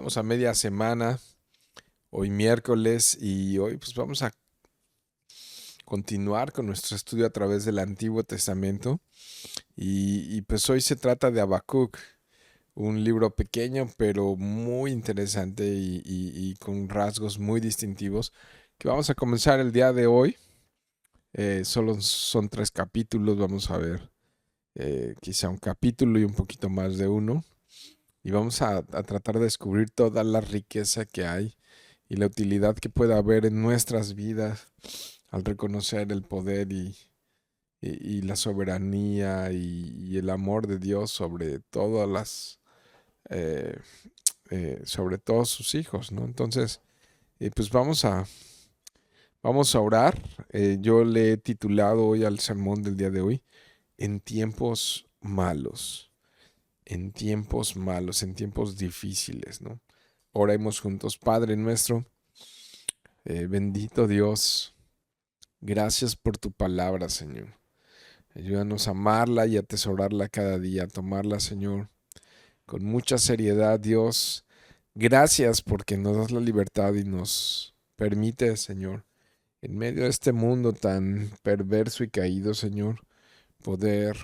Estamos a media semana, hoy miércoles, y hoy pues vamos a continuar con nuestro estudio a través del Antiguo Testamento. Pues hoy se trata de Habacuc, un libro pequeño pero muy interesante y con rasgos muy distintivos que vamos a comenzar el día de hoy. Solo son 3 capítulos, vamos a ver quizá un capítulo y un poquito más de uno. Y vamos a tratar de descubrir toda la riqueza que hay y la utilidad que puede haber en nuestras vidas al reconocer el poder y la soberanía y el amor de Dios sobre todas eh, sobre todos sus hijos, ¿no? Entonces, pues vamos a orar. Yo le he titulado hoy al sermón del día de hoy, En tiempos malos, en tiempos malos, en tiempos difíciles, ¿no? Oremos juntos. Padre nuestro, bendito Dios, gracias por tu palabra, Señor. Ayúdanos a amarla y atesorarla cada día, a tomarla, Señor, con mucha seriedad, Dios. Gracias porque nos das la libertad y nos permite, Señor, en medio de este mundo tan perverso y caído, Señor, poder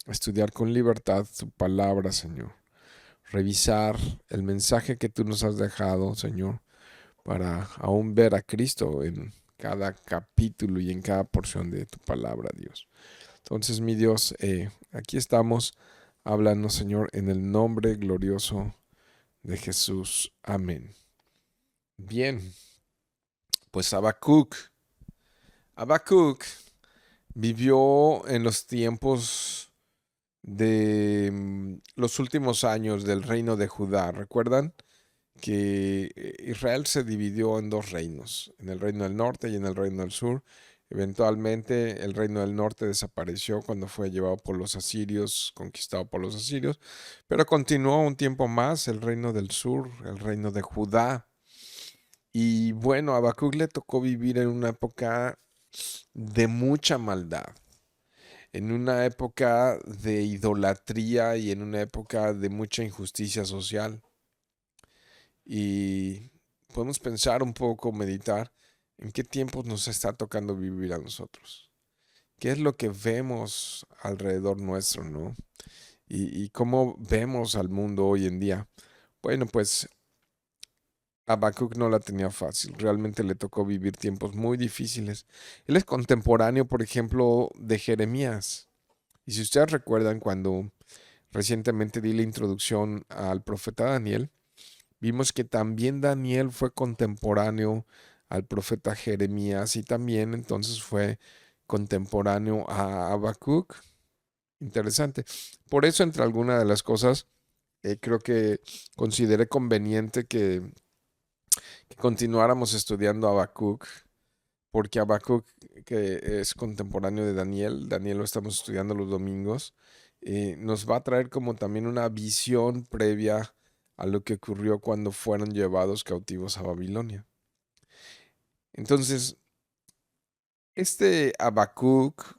estudiar con libertad tu palabra, Señor. Revisar el mensaje que tú nos has dejado, Señor, para aún ver a Cristo en cada capítulo y en cada porción de tu palabra, Dios. Entonces, mi Dios, aquí estamos. Háblanos, Señor, en el nombre glorioso de Jesús. Amén. Bien, pues Habacuc vivió en los tiempos de los últimos años del reino de Judá. ¿Recuerdan? Que Israel se dividió en dos reinos, en el reino del norte y en el reino del sur. Eventualmente el reino del norte desapareció cuando fue llevado por los asirios, conquistado por los asirios, pero continuó un tiempo más el reino del sur, el reino de Judá. Y bueno, a Habacuc le tocó vivir en una época de mucha maldad, en una época de idolatría y en una época de mucha injusticia social. Y podemos pensar un poco, meditar, en qué tiempos nos está tocando vivir a nosotros. ¿Qué es lo que vemos alrededor nuestro, no? Y cómo vemos al mundo hoy en día. Bueno, pues Habacuc no la tenía fácil. Realmente le tocó vivir tiempos muy difíciles. Él es contemporáneo, por ejemplo, de Jeremías. Y si ustedes recuerdan cuando recientemente di la introducción al profeta Daniel, vimos que también Daniel fue contemporáneo al profeta Jeremías y también entonces fue contemporáneo a Habacuc. Interesante. Por eso, entre algunas de las cosas, creo que consideré conveniente que continuáramos estudiando Habacuc, porque Habacuc, que es contemporáneo de Daniel, Daniel lo estamos estudiando los domingos, nos va a traer como también una visión previa a lo que ocurrió cuando fueron llevados cautivos a Babilonia. Entonces, este Habacuc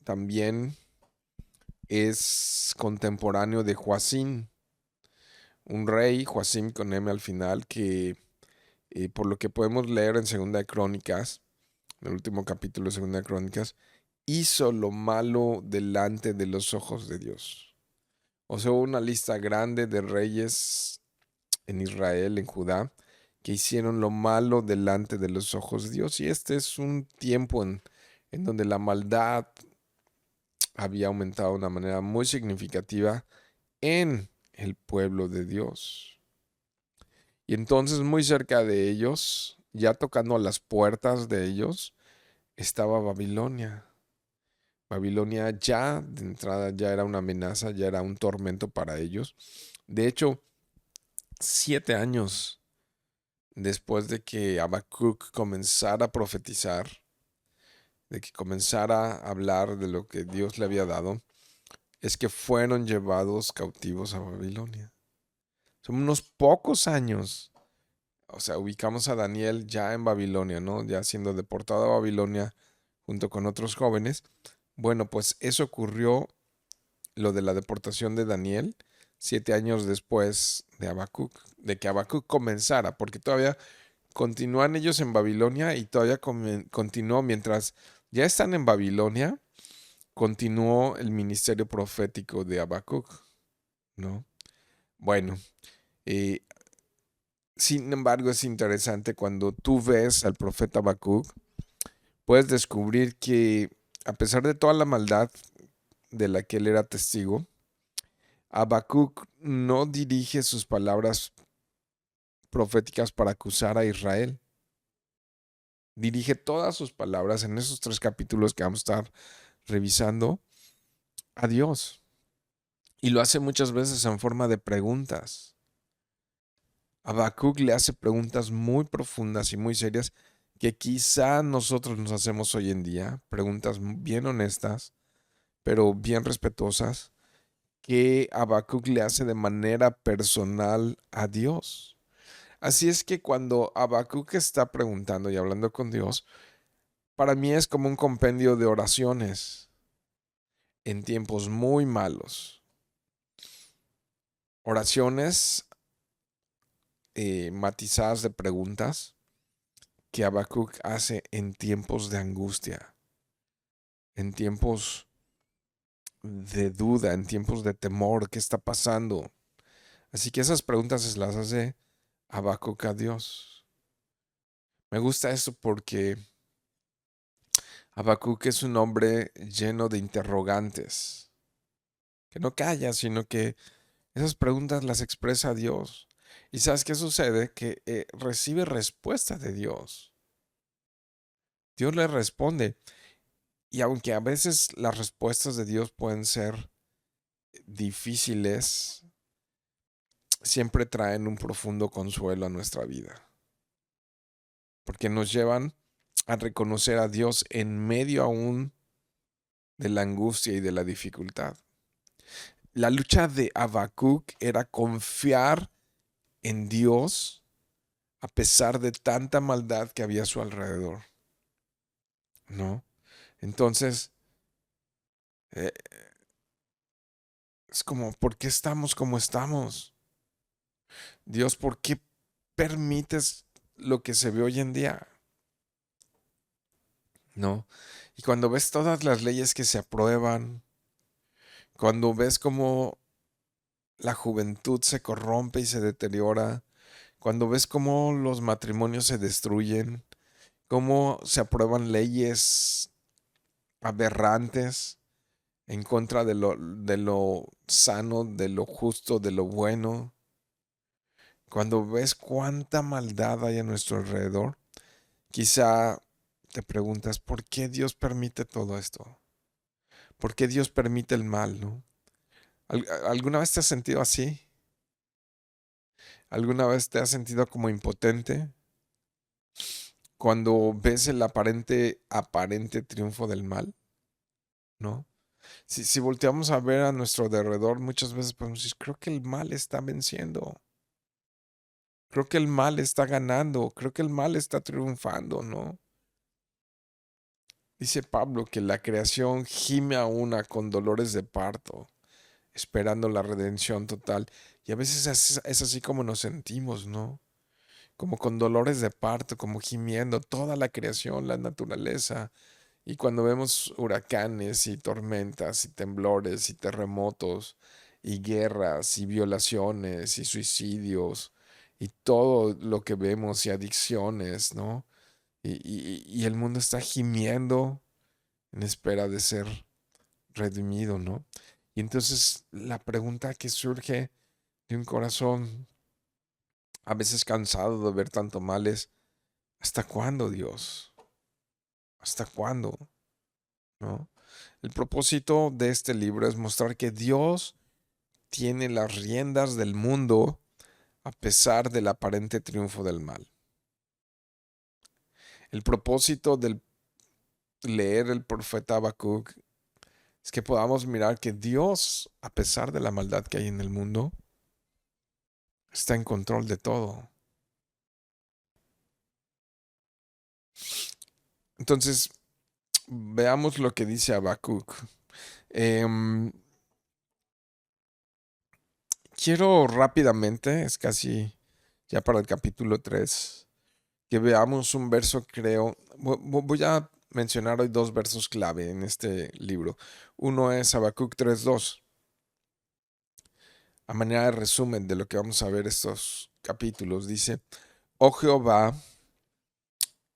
también es contemporáneo de Joacim, un rey, Joacim con M al final, que por lo que podemos leer en Segunda de Crónicas, en el último capítulo de Segunda de Crónicas, hizo lo malo delante de los ojos de Dios. O sea, hubo una lista grande de reyes en Israel, en Judá, que hicieron lo malo delante de los ojos de Dios. Y este es un tiempo en donde la maldad había aumentado de una manera muy significativa en el pueblo de Dios. Y entonces muy cerca de ellos, ya tocando a las puertas de ellos, estaba Babilonia. Babilonia ya de entrada ya era una amenaza, ya era un tormento para ellos. De hecho, 7 años después de que Habacuc comenzara a profetizar, de que comenzara a hablar de lo que Dios le había dado, es que fueron llevados cautivos a Babilonia. Son unos pocos años. O sea, ubicamos a Daniel ya en Babilonia, ¿no? Ya siendo deportado a Babilonia junto con otros jóvenes. Bueno, pues eso ocurrió, lo de la deportación de Daniel, 7 años después de Habacuc. de que Habacuc comenzara, porque todavía continúan ellos en Babilonia y todavía continuó mientras ya están en Babilonia, continuó el ministerio profético de Habacuc, ¿no? Bueno, eh, sin embargo es interesante cuando tú ves al profeta Habacuc, puedes descubrir que a pesar de toda la maldad de la que él era testigo, Habacuc no dirige sus palabras proféticas para acusar a Israel. Dirige todas sus palabras en esos 3 capítulos que vamos a estar revisando a Dios. Y lo hace muchas veces en forma de preguntas. Habacuc le hace preguntas muy profundas y muy serias que quizá nosotros nos hacemos hoy en día, preguntas bien honestas, pero bien respetuosas, que Habacuc le hace de manera personal a Dios. Así es que cuando Habacuc está preguntando y hablando con Dios, para mí es como un compendio de oraciones en tiempos muy malos. Oraciones matizadas de preguntas que Habacuc hace en tiempos de angustia, en tiempos de duda, en tiempos de temor, ¿qué está pasando? Así que esas preguntas se las hace Habacuc a Dios. Me gusta eso porque Habacuc es un hombre lleno de interrogantes, que no calla, sino que esas preguntas las expresa a Dios. ¿Y sabes qué sucede? Que recibe respuesta de Dios. Dios le responde. Y aunque a veces las respuestas de Dios pueden ser difíciles, siempre traen un profundo consuelo a nuestra vida. Porque nos llevan a reconocer a Dios en medio aún de la angustia y de la dificultad. La lucha de Habacuc era confiar en Dios a pesar de tanta maldad que había a su alrededor, ¿no? Entonces, eh, es como, ¿por qué estamos como estamos? Dios, ¿por qué permites lo que se ve hoy en día? ¿No? Y cuando ves todas las leyes que se aprueban, cuando ves cómo la juventud se corrompe y se deteriora, cuando ves cómo los matrimonios se destruyen, cómo se aprueban leyes aberrantes en contra de lo sano, de lo justo, de lo bueno, cuando ves cuánta maldad hay a nuestro alrededor, quizá te preguntas, ¿por qué Dios permite todo esto? ¿Por qué Dios permite el mal, no? ¿Alguna vez te has sentido así? ¿Alguna vez te has sentido como impotente cuando ves el aparente triunfo del mal? ¿No? Si volteamos a ver a nuestro alrededor, muchas veces podemos decir, creo que el mal está venciendo. Creo que el mal está ganando. Creo que el mal está triunfando, ¿no? Dice Pablo que la creación gime a una con dolores de parto, esperando la redención total. Y a veces es así como nos sentimos, ¿no? Como con dolores de parto, como gimiendo toda la creación, la naturaleza. Y cuando vemos huracanes y tormentas y temblores y terremotos y guerras y violaciones y suicidios y todo lo que vemos y adicciones, ¿no? Y el mundo está gimiendo en espera de ser redimido, ¿no? Y entonces la pregunta que surge de un corazón a veces cansado de ver tanto mal es, ¿hasta cuándo, Dios? ¿Hasta cuándo? ¿No? El propósito de este libro es mostrar que Dios tiene las riendas del mundo a pesar del aparente triunfo del mal. El propósito del leer el profeta Habacuc es que podamos mirar que Dios, a pesar de la maldad que hay en el mundo, está en control de todo. Entonces, veamos lo que dice Habacuc. Quiero rápidamente, es casi ya para el capítulo 3, que veamos un verso, creo. Voy a mencionar hoy dos versos clave en este libro. Uno es Habacuc 3:2, a manera de resumen de lo que vamos a ver estos capítulos. Dice: Oh Jehová,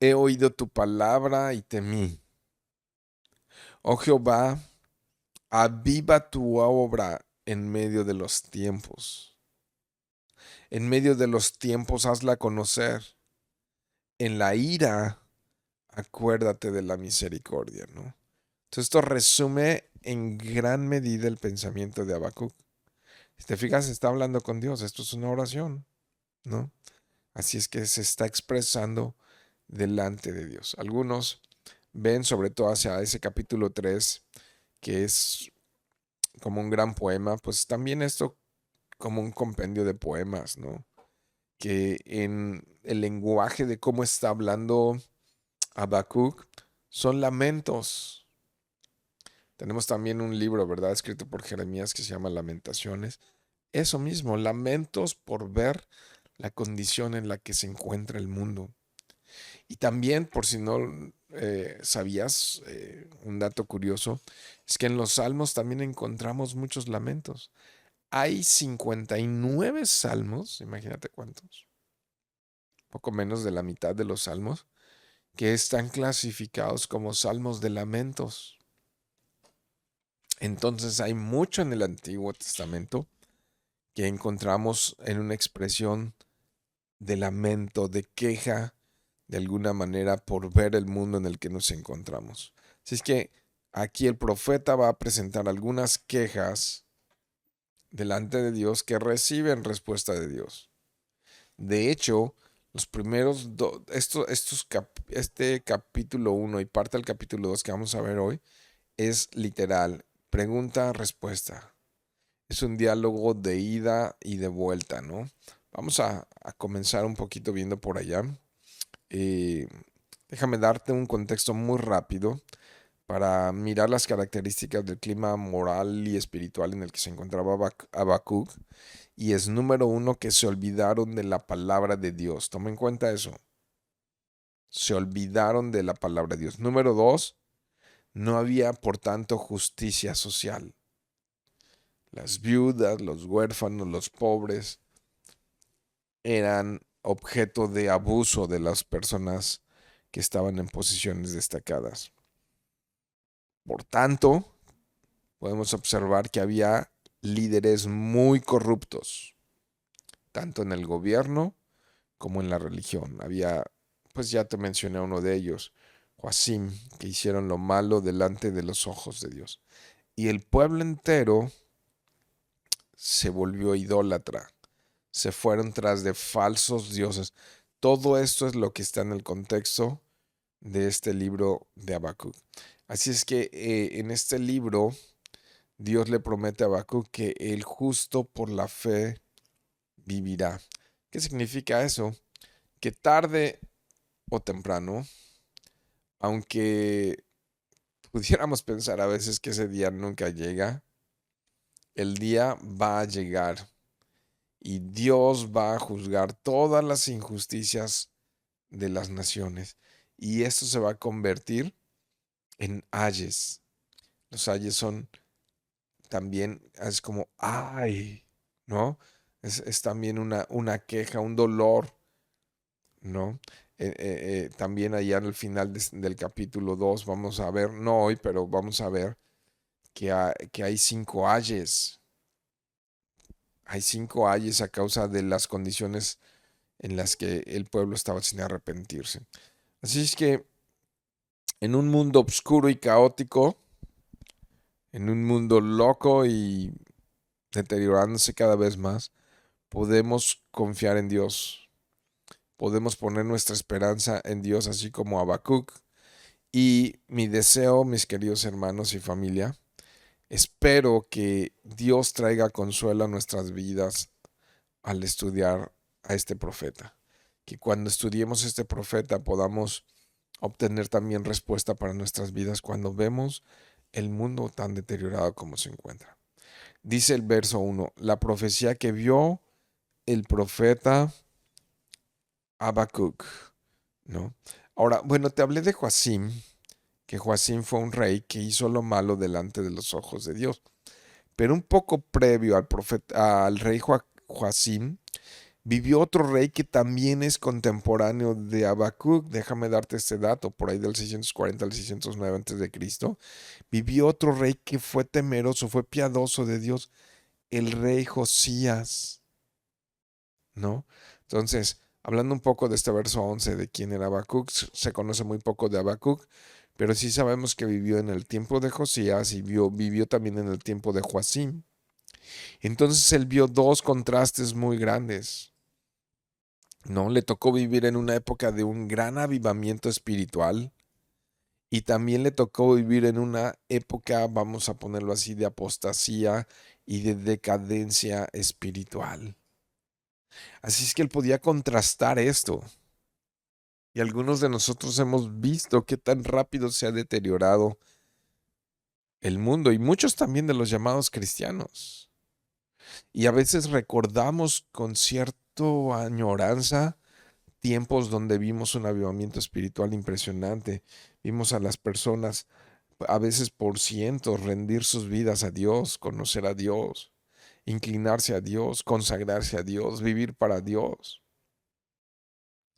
he oído tu palabra y temí. Oh Jehová, aviva tu obra en medio de los tiempos. En medio de los tiempos hazla conocer. En la ira, acuérdate de la misericordia, ¿no? Entonces esto resume en gran medida el pensamiento de Habacuc. Si te fijas, está hablando con Dios. Esto es una oración, ¿no? Así es que se está expresando delante de Dios. Algunos ven, sobre todo hacia ese capítulo 3, que es como un gran poema, pues también esto como un compendio de poemas, ¿no? Que en el lenguaje de cómo está hablando Habacuc son lamentos. Tenemos también un libro, ¿verdad? Escrito por Jeremías que se llama Lamentaciones. Eso mismo, lamentos por ver la condición en la que se encuentra el mundo. Y también, por si no sabías, un dato curioso, es que en los salmos también encontramos muchos lamentos. Hay 59 salmos, imagínate cuántos, poco menos de la mitad de los salmos, que están clasificados como salmos de lamentos. Entonces hay mucho en el Antiguo Testamento que encontramos en una expresión de lamento, de queja, de alguna manera, por ver el mundo en el que nos encontramos. Así es que aquí el profeta va a presentar algunas quejas delante de Dios que reciben respuesta de Dios. De hecho, los primeros este capítulo 1 y parte del capítulo 2 que vamos a ver hoy es literal, pregunta-respuesta. Es un diálogo de ida y de vuelta, ¿no? Vamos a comenzar un poquito viendo por allá. Eh, Déjame darte un contexto muy rápido para mirar las características del clima moral y espiritual en el que se encontraba Habacuc. Y es número uno, que se olvidaron de la palabra de Dios. Toma en cuenta eso. Se olvidaron de la palabra de Dios. Número dos, no había por tanto justicia social. Las viudas, los huérfanos, los pobres eran objeto de abuso de las personas que estaban en posiciones destacadas. Por tanto, podemos observar que había líderes muy corruptos, tanto en el gobierno como en la religión. Había, pues ya te mencioné a uno de ellos, Joacim, que hicieron lo malo delante de los ojos de Dios. Y el pueblo entero se volvió idólatra, se fueron tras de falsos dioses. Todo esto es lo que está en el contexto de este libro de Habacuc. Así es que en este libro Dios le promete a Habacuc que el justo por la fe vivirá. ¿Qué significa eso? Que tarde o temprano, aunque pudiéramos pensar a veces que ese día nunca llega, el día va a llegar y Dios va a juzgar todas las injusticias de las naciones. Y esto se va a convertir en ayes. Los ayes son también, es como, ay, ¿no? Es también una queja, un dolor, ¿no? También allá en el final del capítulo 2 vamos a ver, no hoy, pero vamos a ver que hay 5 ayes. Hay 5 ayes a causa de las condiciones en las que el pueblo estaba sin arrepentirse. Así es que en un mundo oscuro y caótico, en un mundo loco y deteriorándose cada vez más, podemos confiar en Dios. Podemos poner nuestra esperanza en Dios, así como Habacuc. Y mi deseo, mis queridos hermanos y familia, espero que Dios traiga consuelo a nuestras vidas al estudiar a este profeta. Que cuando estudiemos este profeta podamos obtener también respuesta para nuestras vidas cuando vemos el mundo tan deteriorado como se encuentra. Dice el verso 1, la profecía que vio el profeta Habacuc, ¿no? Ahora, bueno, te hablé de Joacim, que Joacim fue un rey que hizo lo malo delante de los ojos de Dios. Pero un poco previo al profeta, al rey Joacim, vivió otro rey que también es contemporáneo de Habacuc. Déjame darte este dato, por ahí del 640 al 609 antes de Cristo. Vivió otro rey que fue temeroso, fue piadoso de Dios, el rey Josías, ¿no? Entonces, hablando un poco de este verso 11 de quién era Habacuc, se conoce muy poco de Habacuc, pero sí sabemos que vivió en el tiempo de Josías y vivió también en el tiempo de Joacim. Entonces él vio dos contrastes muy grandes, ¿no? Le tocó vivir en una época de un gran avivamiento espiritual y también le tocó vivir en una época, vamos a ponerlo así, de apostasía y de decadencia espiritual. Así es que él podía contrastar esto. Y algunos de nosotros hemos visto qué tan rápido se ha deteriorado el mundo y muchos también de los llamados cristianos. Y a veces recordamos con cierta añoranza tiempos donde vimos un avivamiento espiritual impresionante. Vimos a las personas, a veces por cientos, rendir sus vidas a Dios, conocer a Dios, inclinarse a Dios, consagrarse a Dios, vivir para Dios.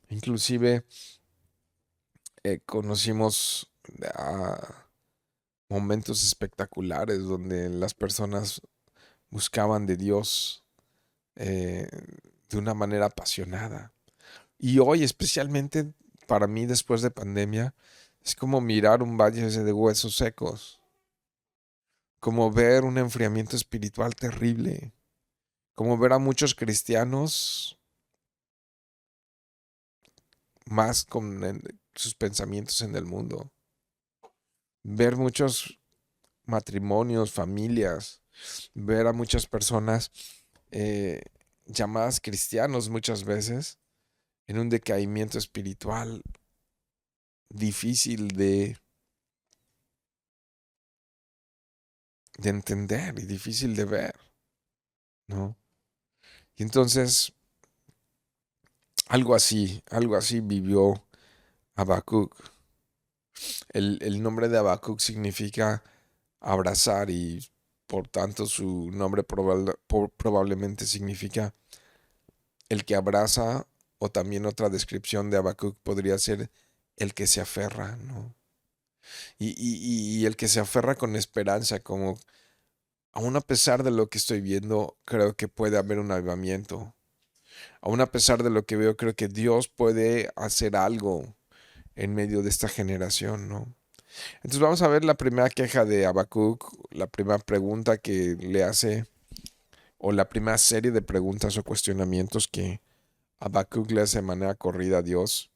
Inclusive conocimos momentos espectaculares donde las personas buscaban de Dios eh, de una manera apasionada. Y hoy, especialmente para mí después de pandemia, es como mirar un valle de huesos secos, como ver un enfriamiento espiritual terrible, como ver a muchos cristianos más con sus pensamientos en el mundo, ver muchos matrimonios, familias, ver a muchas personas eh, llamadas cristianos muchas veces en un decaimiento espiritual difícil de entender y difícil de ver, ¿no? Y entonces, algo así vivió Habacuc. El nombre de Habacuc significa abrazar y por tanto su nombre probablemente significa el que abraza, o también otra descripción de Habacuc podría ser el que se aferra, ¿no? Y el que se aferra con esperanza, como aún a pesar de lo que estoy viendo, creo que puede haber un avivamiento. Aún a pesar de lo que veo, creo que Dios puede hacer algo en medio de esta generación, ¿no? Entonces vamos a ver la primera queja de Habacuc, la primera pregunta que le hace, o la primera serie de preguntas o cuestionamientos que Habacuc le hace de manera corrida a Dios.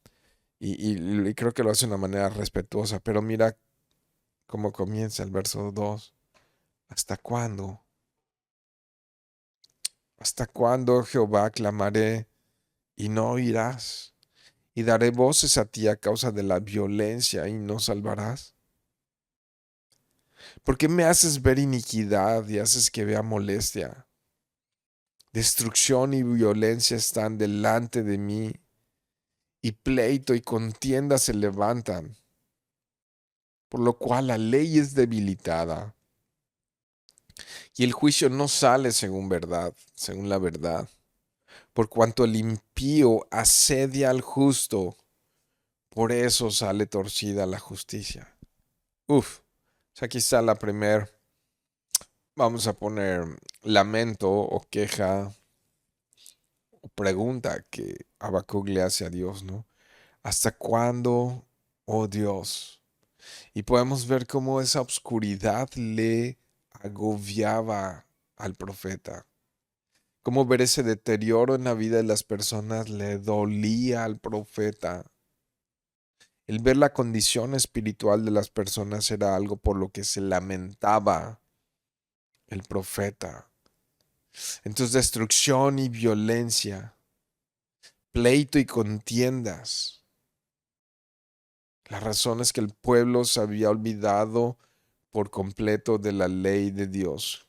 Y creo que lo hace de una manera respetuosa, pero mira cómo comienza el verso 2. ¿Hasta cuándo? ¿Hasta cuándo, Jehová, clamaré y no oirás? Y daré voces a ti a causa de la violencia y no salvarás. ¿Por qué me haces ver iniquidad y haces que vea molestia? Destrucción y violencia están delante de mí, y pleito y contienda se levantan, por lo cual la ley es debilitada, y el juicio no sale según la verdad, por cuanto el impío asedia al justo, por eso sale torcida la justicia. Uf, o sea, aquí está la primer, vamos a poner lamento o queja o pregunta que Habacuc le hace a Dios, ¿no? ¿Hasta cuándo, oh Dios? Y podemos ver cómo esa oscuridad le agobiaba al profeta. Cómo ver ese deterioro en la vida de las personas le dolía al profeta. El ver la condición espiritual de las personas era algo por lo que se lamentaba el profeta. Entonces, destrucción y violencia, pleito y contiendas. La razón es que el pueblo se había olvidado por completo de la ley de Dios.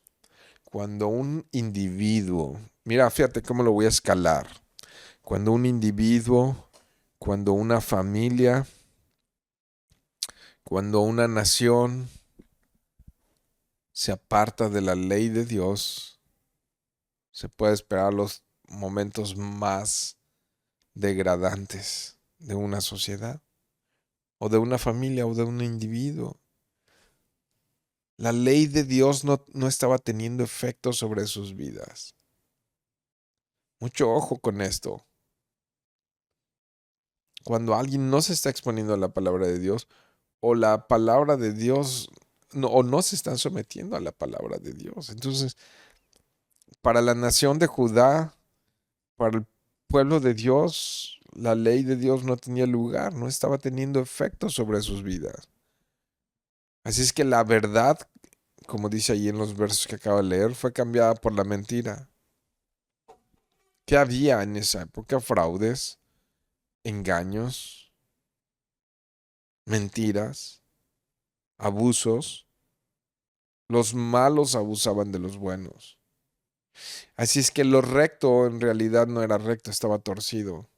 Cuando un individuo, mira, fíjate cómo lo voy a escalar. Cuando un individuo cuando una familia, cuando una nación se aparta de la ley de Dios, se puede esperar los momentos más degradantes de una sociedad, o de una familia, o de un individuo. La ley de Dios no estaba teniendo efecto sobre sus vidas. Mucho ojo con esto. Cuando alguien no se está exponiendo a la palabra de Dios, o la palabra de Dios, o no se están sometiendo a la palabra de Dios. Entonces, para la nación de Judá, para el pueblo de Dios, la ley de Dios no tenía lugar, no estaba teniendo efecto sobre sus vidas. Así es que la verdad, como dice ahí en los versos que acabo de leer, fue cambiada por la mentira. ¿Qué había en esa época? Fraudes, engaños, mentiras, abusos. Los malos abusaban de los buenos. Así es que lo recto en realidad no era recto, estaba torcido.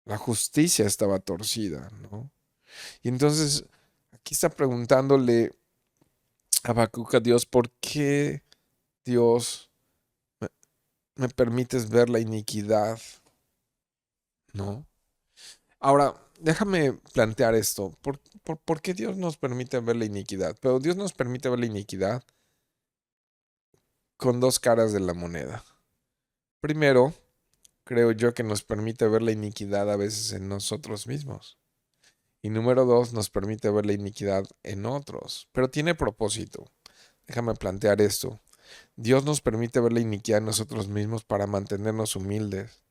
La justicia estaba torcida, ¿no? Y entonces aquí está preguntándole Habacuc a Dios, ¿por qué Dios me, me permites ver la iniquidad? ¿No? Ahora, déjame plantear esto. ¿Por qué Dios nos permite ver la iniquidad? Pero Dios nos permite ver la iniquidad con dos caras de la moneda. Primero, creo yo que nos permite ver la iniquidad a veces en nosotros mismos. Y número dos, nos permite ver la iniquidad en otros. Pero tiene propósito. Déjame plantear esto. Dios nos permite ver la iniquidad en nosotros mismos para mantenernos humildes.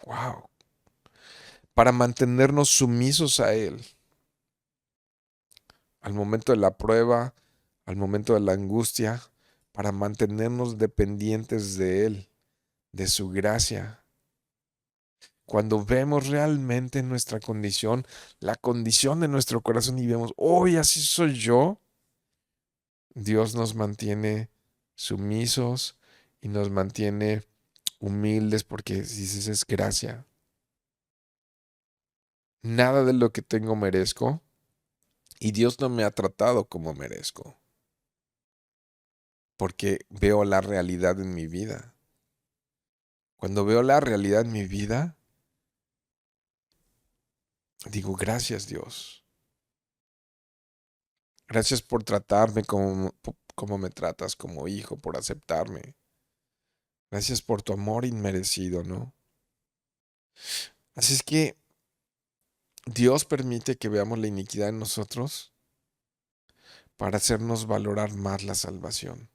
Wow. Para mantenernos sumisos a Él. Al momento de la prueba, al momento de la angustia, para mantenernos dependientes de Él, de su gracia. Cuando vemos realmente nuestra condición, la condición de nuestro corazón y vemos, hoy así soy yo, Dios nos mantiene sumisos y nos mantiene humildes porque dices es gracia. Nada de lo que tengo merezco y Dios no me ha tratado como merezco porque veo la realidad en mi vida. Cuando veo la realidad en mi vida, digo gracias Dios. Gracias por tratarme como me tratas como hijo, por aceptarme. Gracias por tu amor inmerecido, ¿no? Así es que Dios permite que veamos la iniquidad en nosotros para hacernos valorar más la salvación.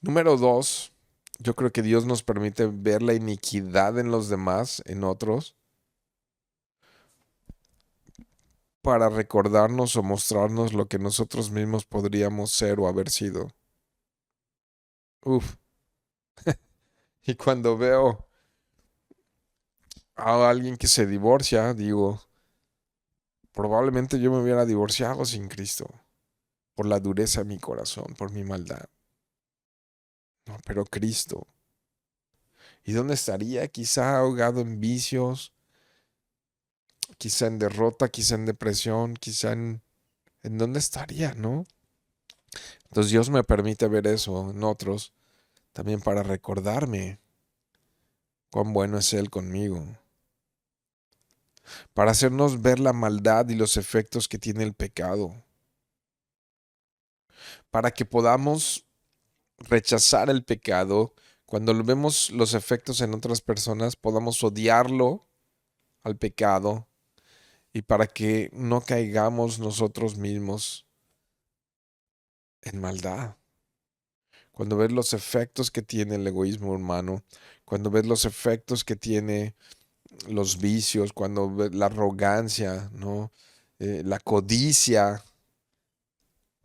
Número dos, yo creo que Dios nos permite ver la iniquidad en los demás, en otros, para recordarnos o mostrarnos lo que nosotros mismos podríamos ser o haber sido. Uf, y cuando veo a alguien que se divorcia, digo, probablemente yo me hubiera divorciado sin Cristo, por la dureza de mi corazón, por mi maldad. No, pero Cristo. ¿Y dónde estaría? Quizá ahogado en vicios, quizá en derrota, quizá en depresión, quizá ¿en dónde estaría, no? Entonces Dios me permite ver eso en otros, también para recordarme cuán bueno es Él conmigo, para hacernos ver la maldad y los efectos que tiene el pecado, para que podamos rechazar el pecado, cuando vemos los efectos en otras personas, podamos odiarlo al pecado y para que no caigamos nosotros mismos en maldad. Cuando ves los efectos que tiene el egoísmo humano, cuando ves los efectos que tiene los vicios, cuando ves la arrogancia, ¿no? La codicia,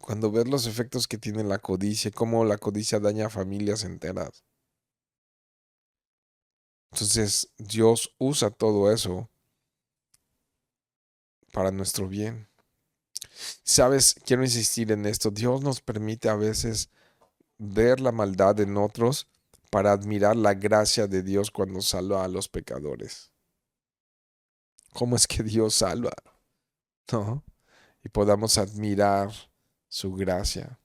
cuando ves los efectos que tiene la codicia, cómo la codicia daña a familias enteras. Entonces Dios usa todo eso para nuestro bien. Sabes, quiero insistir en esto. Dios nos permite a veces ver la maldad en otros para admirar la gracia de Dios cuando salva a los pecadores. ¿Cómo es que Dios salva? ¿No? Y podamos admirar su gracia.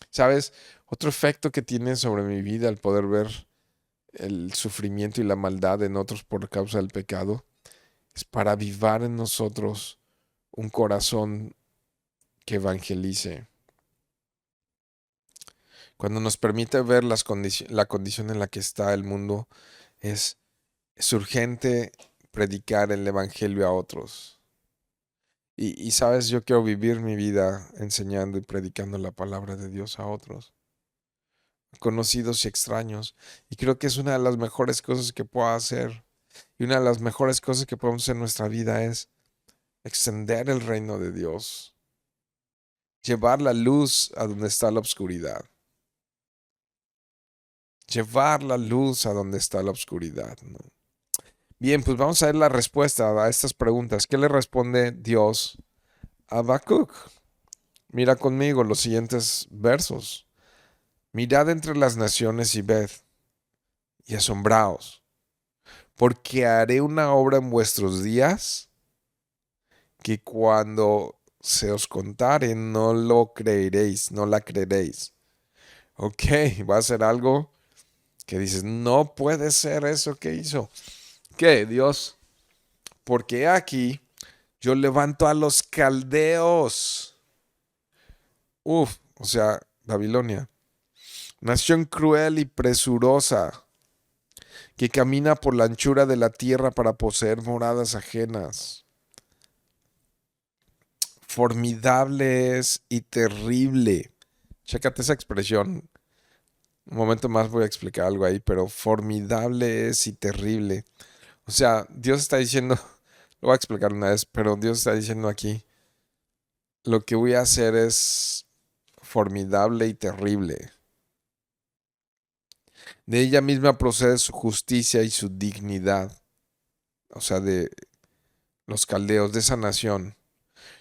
¿Sabes? Otro efecto que tiene sobre mi vida el poder ver el sufrimiento y la maldad en otros por causa del pecado es para avivar en nosotros un corazón que evangelice. Cuando nos permite ver la condición en la que está el mundo, es, es urgente predicar el evangelio a otros. Sabes, yo quiero vivir mi vida enseñando y predicando la palabra de Dios a otros, conocidos y extraños. Y creo que es una de las mejores cosas que puedo hacer. Y una de las mejores cosas que podemos hacer en nuestra vida es extender el reino de Dios, llevar la luz a donde está la oscuridad, llevar la luz a donde está la oscuridad, ¿no? Bien, pues vamos a ver la respuesta a estas preguntas. ¿Qué le responde Dios a Habacuc? Mira conmigo los siguientes versos. Mirad entre las naciones y ved, y asombraos, porque haré una obra en vuestros días que cuando se os contare no lo creeréis, no la creeréis. Ok, va a ser algo que dices, no puede ser eso que hizo. ¿Qué, Dios? Porque aquí yo levanto a los caldeos. Uf, o sea, Babilonia. Nación cruel y presurosa, que camina por la anchura de la tierra para poseer moradas ajenas. Formidable es y terrible. Chécate esa expresión. Un momento más voy a explicar algo ahí, pero formidable es y terrible. O sea, Dios está diciendo, lo voy a explicar una vez, pero Dios está diciendo aquí, lo que voy a hacer es formidable y terrible. De ella misma procede su justicia y su dignidad, o sea, de los caldeos de esa nación.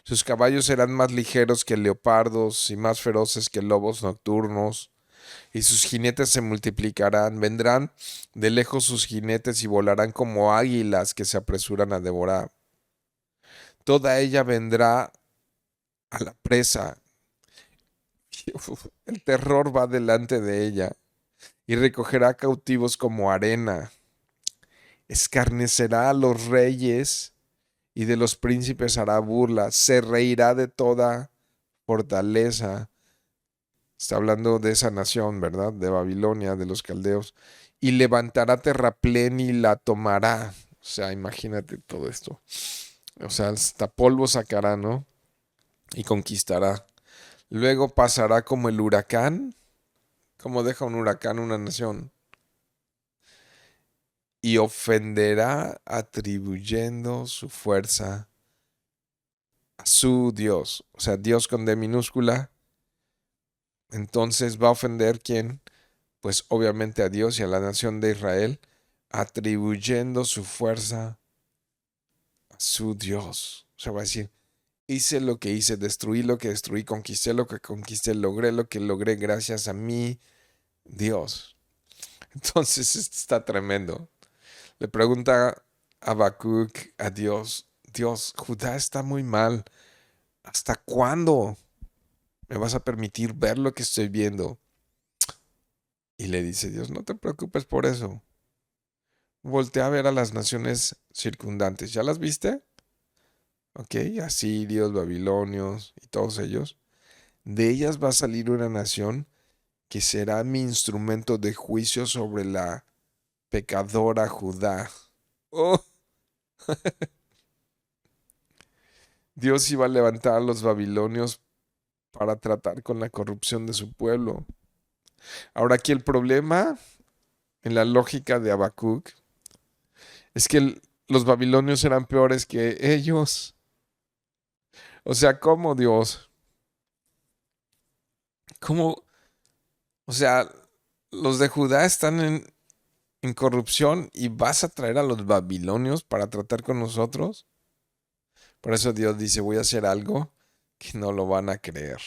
Sus caballos serán más ligeros que leopardos y más feroces que lobos nocturnos, y sus jinetes se multiplicarán. Vendrán de lejos sus jinetes y volarán como águilas que se apresuran a devorar. Toda ella vendrá a la presa. El terror va delante de ella y recogerá cautivos como arena. Escarnecerá a los reyes y de los príncipes hará burla. Se reirá de toda fortaleza. Está hablando de esa nación, ¿verdad? De Babilonia, de los caldeos. Y levantará terraplén y la tomará. O sea, imagínate todo esto. O sea, hasta polvo sacará, ¿no? Y conquistará. Luego pasará como el huracán. Como deja un huracán una nación. Y ofenderá atribuyendo su fuerza a su Dios. O sea, Dios con D minúscula. Entonces va a ofender quién? Pues obviamente a Dios y a la nación de Israel, atribuyendo su fuerza a su Dios. O sea, va a decir, hice lo que hice, destruí lo que destruí, conquisté lo que conquisté, logré lo que logré gracias a mí, Dios. Entonces esto está tremendo. Le pregunta Habacuc a Dios, Dios, Judá está muy mal. ¿Hasta cuándo me vas a permitir ver lo que estoy viendo? Y le dice Dios, no te preocupes por eso. Voltea a ver a las naciones circundantes. ¿Ya las viste? Ok, asirios, babilonios y todos ellos. De ellas va a salir una nación que será mi instrumento de juicio sobre la pecadora Judá. Oh, Dios iba a levantar a los babilonios para tratar con la corrupción de su pueblo. Ahora aquí el problema en la lógica de Habacuc es que los babilonios eran peores que ellos. O sea, ¿cómo Dios? ¿Cómo? O sea, los de Judá están en corrupción y vas a traer a los babilonios para tratar con nosotros. Por eso Dios dice, voy a hacer algo que no lo van a creer.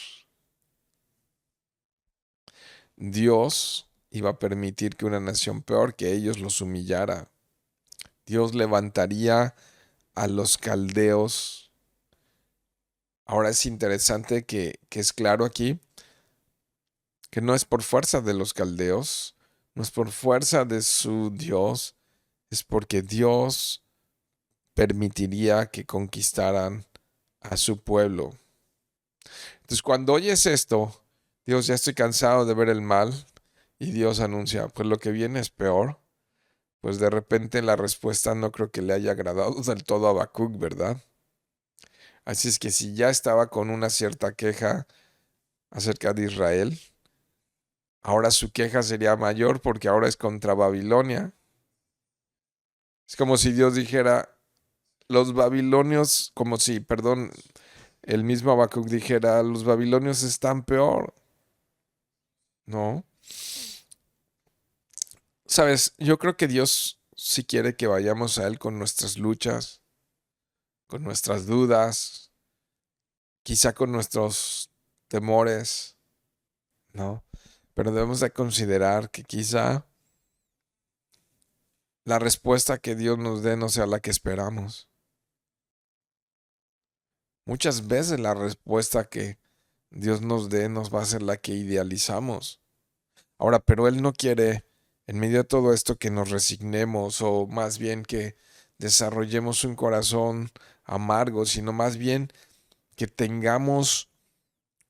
Dios iba a permitir que una nación peor que ellos los humillara. Dios levantaría a los caldeos. Ahora es interesante que es claro aquí que no es por fuerza de los caldeos, no es por fuerza de su Dios, es porque Dios permitiría que conquistaran a su pueblo. Entonces, cuando oyes esto, Dios, ya estoy cansado de ver el mal, y Dios anuncia, pues lo que viene es peor. Pues de repente la respuesta no creo que le haya agradado del todo a Habacuc, ¿verdad? Así es que si ya estaba con una cierta queja acerca de Israel, ahora su queja sería mayor porque ahora es contra Babilonia. Es como si Dios dijera, los babilonios, como si, perdón, el mismo Habacuc dijera, los babilonios están peor. No. Sabes, yo creo que Dios sí quiere que vayamos a Él con nuestras luchas, con nuestras dudas, quizá con nuestros temores, ¿no? Pero debemos de considerar que quizá la respuesta que Dios nos dé no sea la que esperamos. Muchas veces la respuesta que Dios nos dé nos va a ser la que idealizamos. Ahora, pero Él no quiere, en medio de todo esto, que nos resignemos o más bien que desarrollemos un corazón amargo, sino más bien que tengamos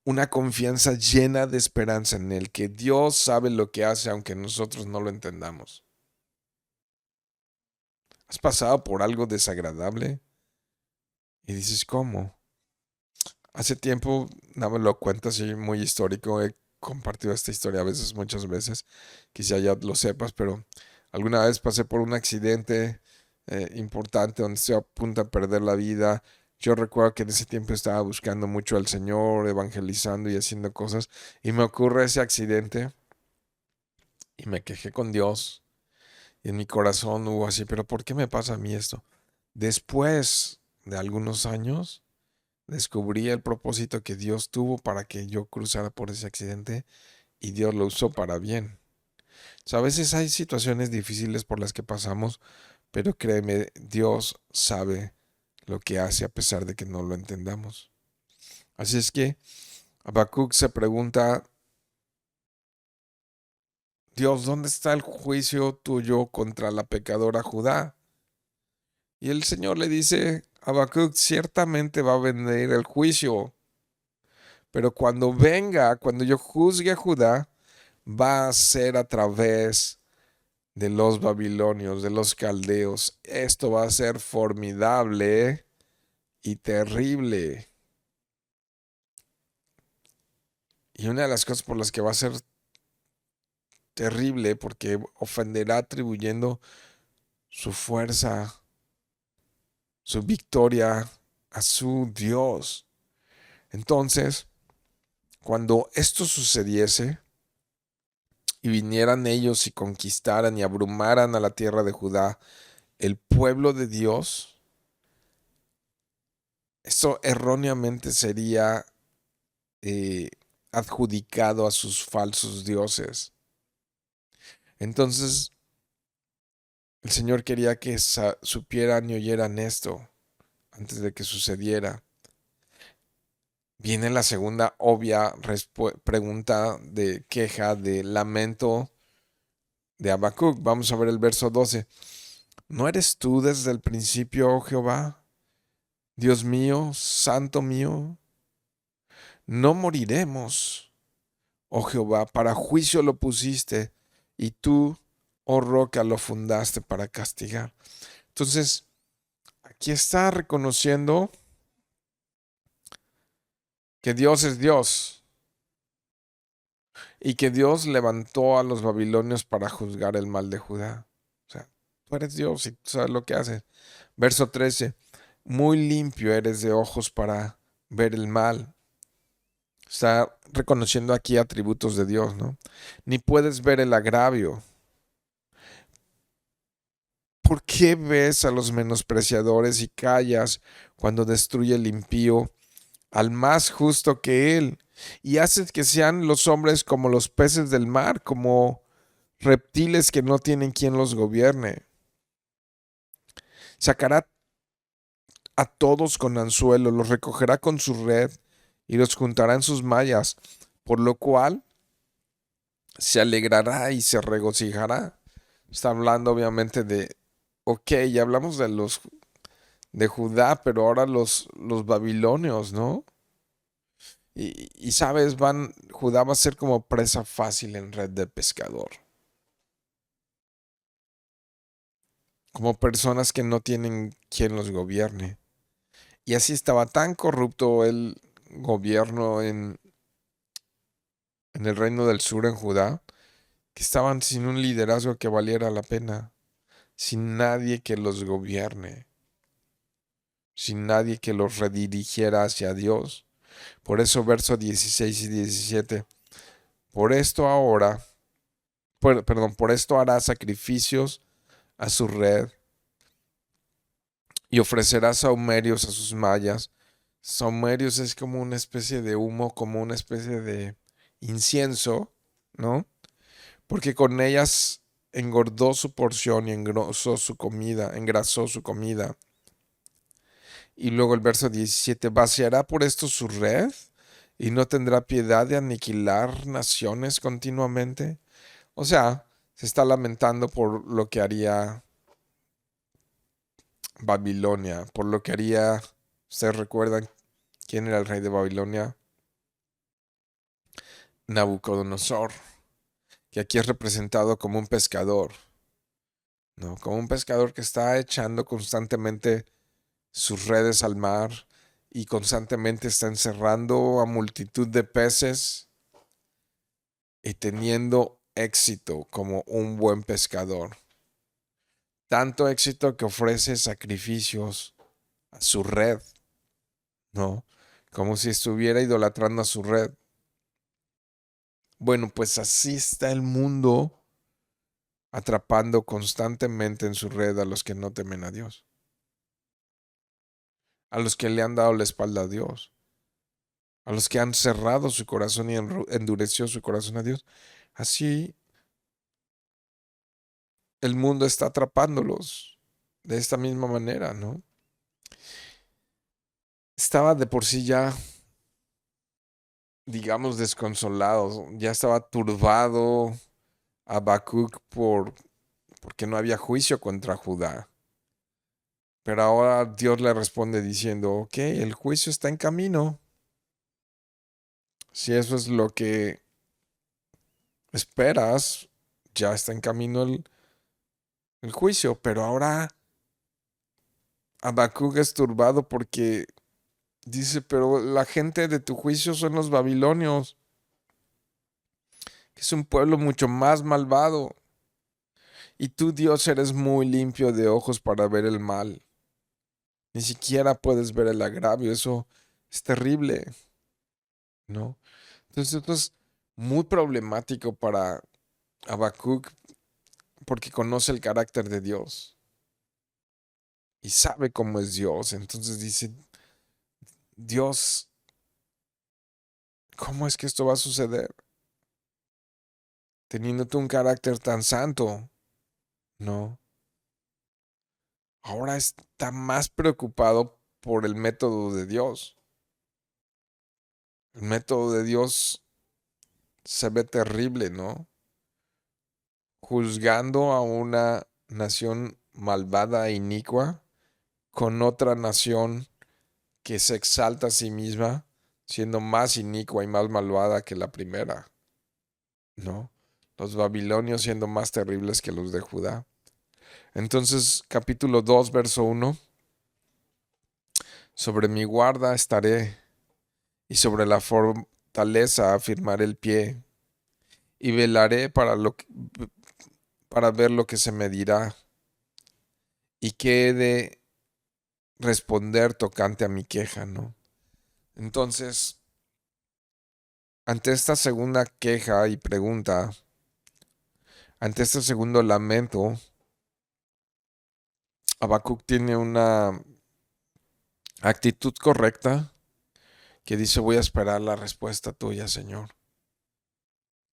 una confianza llena de esperanza en Él, que Dios sabe lo que hace aunque nosotros no lo entendamos. ¿Has pasado por algo desagradable? Y dices, ¿cómo? Hace tiempo, no me lo cuento así muy histórico, he compartido esta historia a veces, muchas veces, quizá ya lo sepas, pero alguna vez pasé por un accidente importante donde estoy a punto de perder la vida. Yo recuerdo que en ese tiempo estaba buscando mucho al Señor, evangelizando y haciendo cosas, y me ocurre ese accidente y me quejé con Dios, y en mi corazón hubo así, pero ¿por qué me pasa a mí esto? Después de algunos años, descubrí el propósito que Dios tuvo para que yo cruzara por ese accidente y Dios lo usó para bien. O sea, a veces hay situaciones difíciles por las que pasamos, pero créeme, Dios sabe lo que hace a pesar de que no lo entendamos. Así es que Habacuc se pregunta, Dios, ¿dónde está el juicio tuyo contra la pecadora Judá? Y el Señor le dice, Habacuc, ciertamente va a venir el juicio, pero cuando venga, cuando yo juzgue a Judá, va a ser a través de los babilonios, de los caldeos. Esto va a ser formidable y terrible. Y una de las cosas por las que va a ser terrible, porque ofenderá atribuyendo su fuerza, su victoria a su Dios. Entonces, cuando esto sucediese y vinieran ellos y conquistaran y abrumaran a la tierra de Judá, el pueblo de Dios, esto erróneamente sería eh, adjudicado a sus falsos dioses. Entonces, el Señor quería que supieran y oyeran esto antes de que sucediera. Viene la segunda obvia pregunta de queja, de lamento de Habacuc. Vamos a ver el verso 12. ¿No eres tú desde el principio, oh Jehová? Dios mío, santo mío, no moriremos, oh Jehová, para juicio lo pusiste, y tú, oh roca, lo fundaste para castigar. Entonces, aquí está reconociendo que Dios es Dios y que Dios levantó a los babilonios para juzgar el mal de Judá. O sea, tú eres Dios y tú sabes lo que haces. Verso 13, muy limpio eres de ojos para ver el mal. Está reconociendo aquí atributos de Dios, ¿no? Ni puedes ver el agravio. ¿Por qué ves a los menospreciadores y callas cuando destruye el impío al más justo que él? Y haces que sean los hombres como los peces del mar, como reptiles que no tienen quien los gobierne. Sacará a todos con anzuelo, los recogerá con su red y los juntará en sus mallas, por lo cual se alegrará y se regocijará. Está hablando obviamente de, ok, ya hablamos de los de Judá, pero ahora los babilonios, ¿no? Y sabes, Judá va a ser como presa fácil en red de pescador. Como personas que no tienen quien los gobierne. Y así estaba tan corrupto el gobierno en el reino del sur en Judá, que estaban sin un liderazgo que valiera la pena, sin nadie que los gobierne, sin nadie que los redirigiera hacia Dios. Por eso versos 16 y 17. Por esto ahora, perdón, por esto hará sacrificios a su red y ofrecerá sahumerios a sus mallas. Sahumerios es como una especie de humo, como una especie de incienso, ¿no? Porque con ellas engordó su porción y engrasó su comida. Y luego el verso 17, vaciará por esto su red y no tendrá piedad de aniquilar naciones continuamente. O sea, se está lamentando por lo que haría Babilonia, por lo que haría, ustedes recuerdan quién era el rey de Babilonia, Nabucodonosor, que aquí es representado como un pescador, ¿no? Como un pescador que está echando constantemente sus redes al mar y constantemente está encerrando a multitud de peces y teniendo éxito como un buen pescador. Tanto éxito que ofrece sacrificios a su red, ¿no? Como si estuviera idolatrando a su red. Bueno, pues así está el mundo atrapando constantemente en su red a los que no temen a Dios, a los que le han dado la espalda a Dios, a los que han cerrado su corazón y endureció su corazón a Dios. Así el mundo está atrapándolos de esta misma manera, ¿no? Estaba de por sí ya, digamos, desconsolado, ya estaba turbado Habacuc porque no había juicio contra Judá. Pero ahora Dios le responde diciendo, ok, el juicio está en camino. Si eso es lo que esperas, ya está en camino el juicio. Pero ahora Habacuc es turbado porque dice, pero la gente de tu juicio son los babilonios, que es un pueblo mucho más malvado. Y tú, Dios, eres muy limpio de ojos para ver el mal. Ni siquiera puedes ver el agravio. Eso es terrible, ¿no? Entonces esto es muy problemático para Habacuc porque conoce el carácter de Dios y sabe cómo es Dios. Entonces dice, Dios, ¿cómo es que esto va a suceder? Teniendo tú un carácter tan santo, ¿no? Ahora está más preocupado por el método de Dios. El método de Dios se ve terrible, ¿no? Juzgando a una nación malvada e inicua con otra nación que se exalta a sí misma, siendo más inicua y más malvada que la primera, ¿no? Los babilonios siendo más terribles que los de Judá. Entonces, capítulo 2, verso 1, sobre mi guarda estaré y sobre la fortaleza afirmaré el pie y velaré para ver lo que se me dirá y qué he de responder tocante a mi queja, ¿no? Entonces, ante esta segunda queja y pregunta, ante este segundo lamento, Habacuc tiene una actitud correcta que dice, voy a esperar la respuesta tuya, Señor.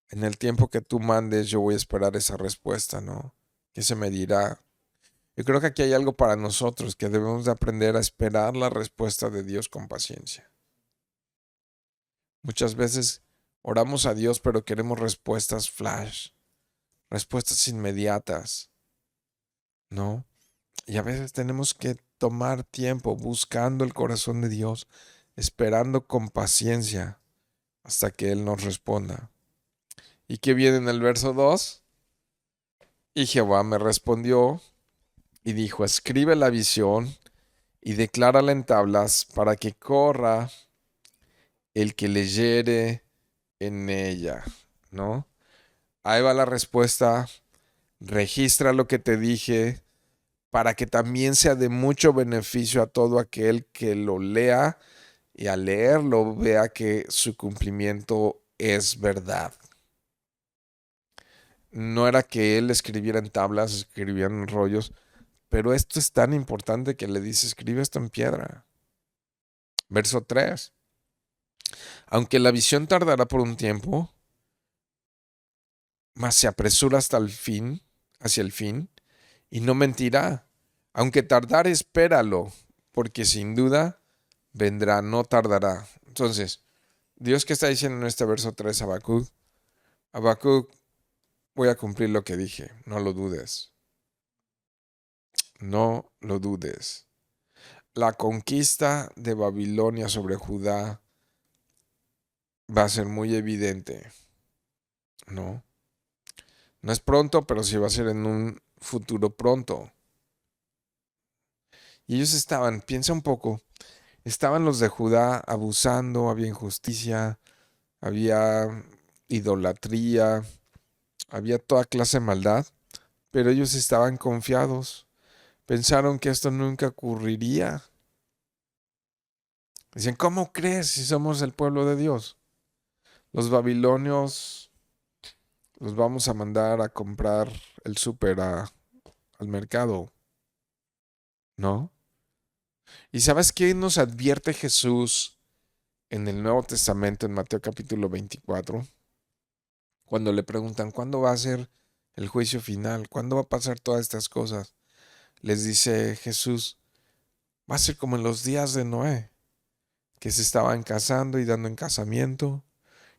En el tiempo que tú mandes, yo voy a esperar esa respuesta, ¿no? ¿Qué se me dirá? Yo creo que aquí hay algo para nosotros, que debemos de aprender a esperar la respuesta de Dios con paciencia. Muchas veces oramos a Dios, pero queremos respuestas flash, respuestas inmediatas, ¿no? Y a veces tenemos que tomar tiempo buscando el corazón de Dios, esperando con paciencia hasta que Él nos responda. ¿Y qué viene en el verso 2? Y Jehová me respondió y dijo, escribe la visión y declárala en tablas para que corra el que leyere en ella, ¿no? Ahí va la respuesta, registra lo que te dije para que también sea de mucho beneficio a todo aquel que lo lea y al leerlo vea que su cumplimiento es verdad. No era que él escribiera en tablas, escribiera en rollos, pero esto es tan importante que le dice, escribe esto en piedra. Verso 3. Aunque la visión tardará por un tiempo, mas se apresura hasta el fin, hacia el fin, y no mentirá. Aunque tardare, espéralo, porque sin duda vendrá, no tardará. Entonces, Dios que está diciendo en este verso 3 a Habacuc, Habacuc, voy a cumplir lo que dije, no lo dudes. No lo dudes. La conquista de Babilonia sobre Judá va a ser muy evidente, ¿no? No es pronto, pero sí va a ser en un futuro pronto. Y ellos estaban, piensa un poco, estaban los de Judá abusando, había injusticia, había idolatría, había toda clase de maldad, pero ellos estaban confiados, pensaron que esto nunca ocurriría. Dicen, ¿cómo crees si somos el pueblo de Dios? Los babilonios los vamos a mandar a comprar el súper al mercado, ¿no? ¿Y sabes qué nos advierte Jesús en el Nuevo Testamento, en Mateo capítulo 24? Cuando le preguntan, ¿cuándo va a ser el juicio final? ¿Cuándo va a pasar todas estas cosas? Les dice Jesús, va a ser como en los días de Noé, que se estaban casando y dando en casamiento,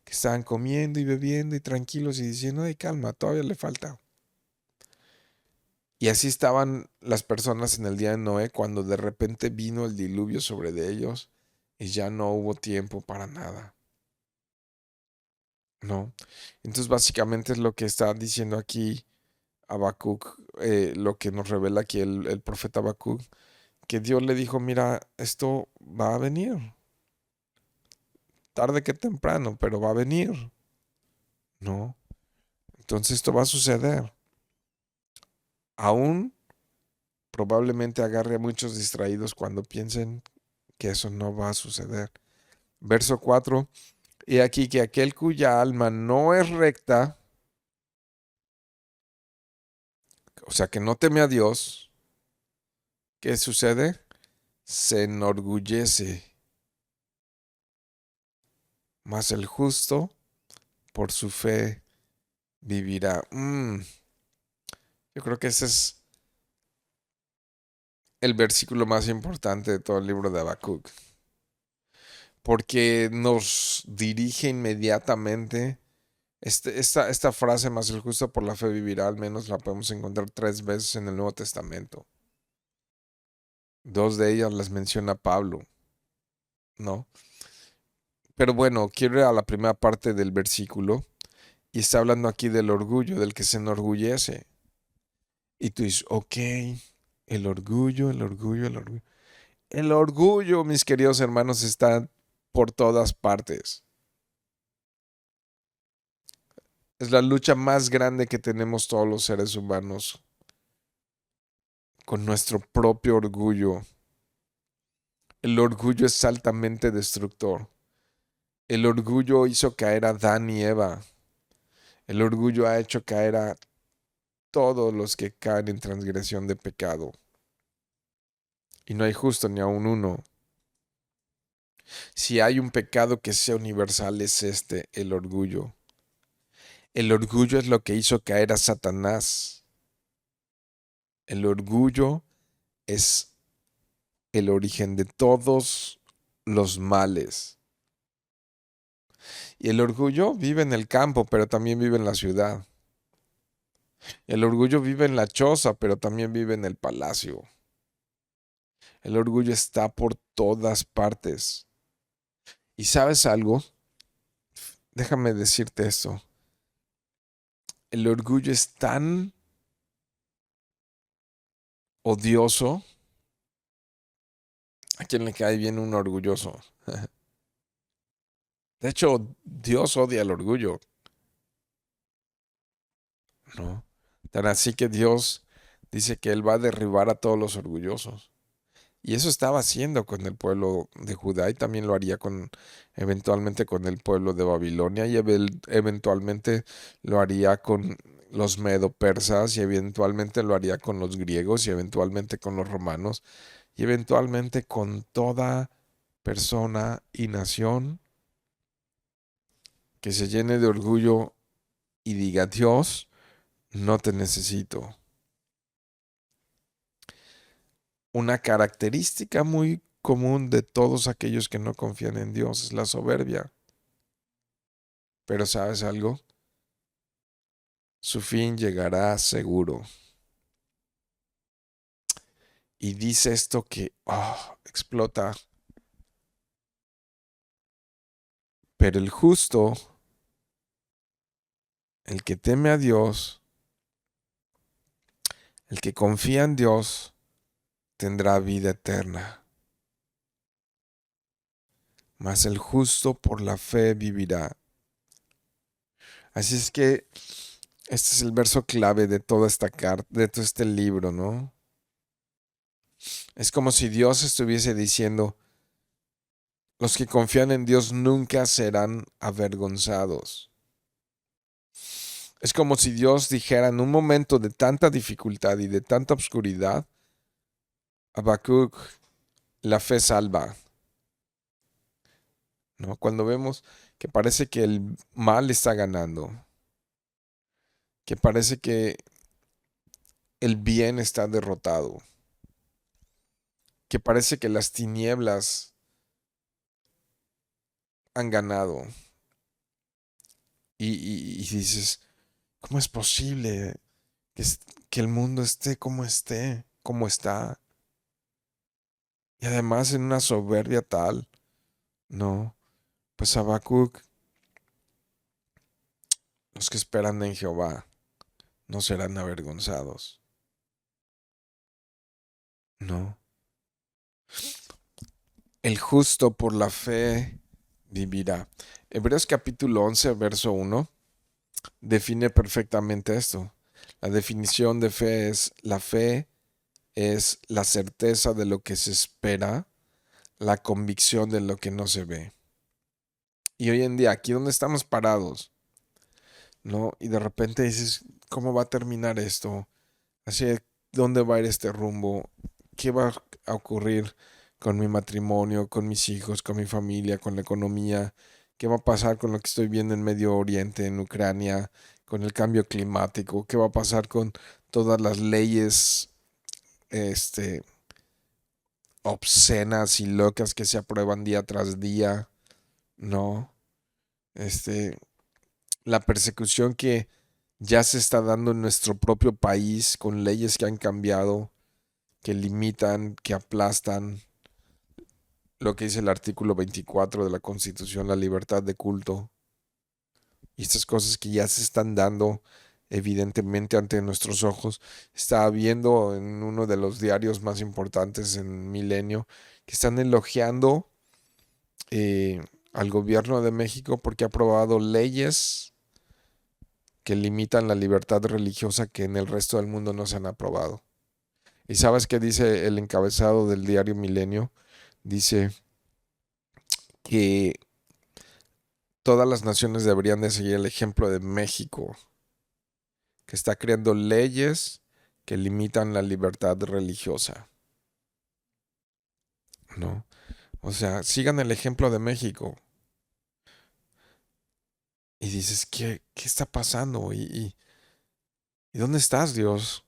que estaban comiendo y bebiendo y tranquilos y diciendo, ay, calma, todavía le falta. Y así estaban las personas en el día de Noé cuando de repente vino el diluvio sobre de ellos y ya no hubo tiempo para nada. ¿No? Entonces básicamente es lo que está diciendo aquí Habacuc, lo que nos revela aquí el profeta Habacuc, que Dios le dijo, mira, esto va a venir, tarde que temprano, pero va a venir. ¿No? Entonces esto va a suceder. Aún probablemente agarre a muchos distraídos cuando piensen que eso no va a suceder. Verso 4. Y aquí que aquel cuya alma no es recta, o sea que no teme a Dios, ¿qué sucede? Se enorgullece, mas el justo por su fe vivirá. Yo creo que ese es el versículo más importante de todo el libro de Habacuc, porque nos dirige inmediatamente. Esta frase, más el justo por la fe vivirá, al menos la podemos encontrar 3 veces en el Nuevo Testamento. 2 de ellas las menciona Pablo, ¿no? Pero bueno, quiero ir a la primera parte del versículo y está hablando aquí del orgullo, del que se enorgullece. Y tú dices, ok, el orgullo, el orgullo, el orgullo. El orgullo, mis queridos hermanos, está por todas partes. Es la lucha más grande que tenemos todos los seres humanos con nuestro propio orgullo. El orgullo es altamente destructor. El orgullo hizo caer a Adán y Eva. El orgullo ha hecho caer a todos los que caen en transgresión de pecado. Y no hay justo ni aun uno. Si hay un pecado que sea universal es este, el orgullo. El orgullo es lo que hizo caer a Satanás. El orgullo es el origen de todos los males. Y el orgullo vive en el campo, pero también vive en la ciudad. El orgullo vive en la choza, pero también vive en el palacio. El orgullo está por todas partes. ¿Y sabes algo? Déjame decirte esto. El orgullo es tan odioso. ¿A quién le cae bien un orgulloso? De hecho, Dios odia el orgullo, ¿no? Tan así que Dios dice que Él va a derribar a todos los orgullosos. Y eso estaba haciendo con el pueblo de Judá y también lo haría eventualmente con el pueblo de Babilonia y eventualmente lo haría con los medo-persas y eventualmente lo haría con los griegos y eventualmente con los romanos y eventualmente con toda persona y nación que se llene de orgullo y diga: Dios, no te necesito. Una característica muy común de todos aquellos que no confían en Dios es la soberbia. Pero ¿sabes algo? Su fin llegará seguro. Y dice esto que explota. Pero el justo, el que teme a Dios, el que confía en Dios, tendrá vida eterna. Mas el justo por la fe vivirá. Así es que este es el verso clave de toda esta carta, de todo este libro, ¿no? Es como si Dios estuviese diciendo: los que confían en Dios nunca serán avergonzados. Es como si Dios dijera en un momento de tanta dificultad y de tanta obscuridad: Habacuc, la fe salva. ¿No? Cuando vemos que parece que el mal está ganando, que parece que el bien está derrotado, que parece que las tinieblas han ganado. Y dices: ¿cómo es posible que, que el mundo esté, como está? Y además en una soberbia tal. No, pues Habacuc, los que esperan en Jehová no serán avergonzados. No. El justo por la fe vivirá. Hebreos capítulo 11, verso 1, define perfectamente esto. La definición de fe es: la fe es la certeza de lo que se espera, la convicción de lo que no se ve. Y hoy en día, aquí donde estamos parados, ¿no? Y de repente dices: ¿cómo va a terminar esto? ¿Hacia dónde va a ir este rumbo? ¿Qué va a ocurrir con mi matrimonio, con mis hijos, con mi familia, con la economía? ¿Qué va a pasar con lo que estoy viendo en Medio Oriente, en Ucrania, con el cambio climático? ¿Qué va a pasar con todas las leyes este, obscenas y locas que se aprueban día tras día? No. Este, la persecución que ya se está dando en nuestro propio país con leyes que han cambiado, que limitan, que aplastan lo que dice el artículo 24 de la Constitución, la libertad de culto. Y estas cosas que ya se están dando evidentemente ante nuestros ojos. Estaba viendo en uno de los diarios más importantes en Milenio que están elogiando eh, al gobierno de México porque ha aprobado leyes que limitan la libertad religiosa que en el resto del mundo no se han aprobado. ¿Y sabes qué dice el encabezado del diario Milenio? Dice que todas las naciones deberían de seguir el ejemplo de México, que está creando leyes que limitan la libertad religiosa, ¿no? O sea, sigan el ejemplo de México. Y dices, ¿qué está pasando? ¿Y dónde estás, Dios?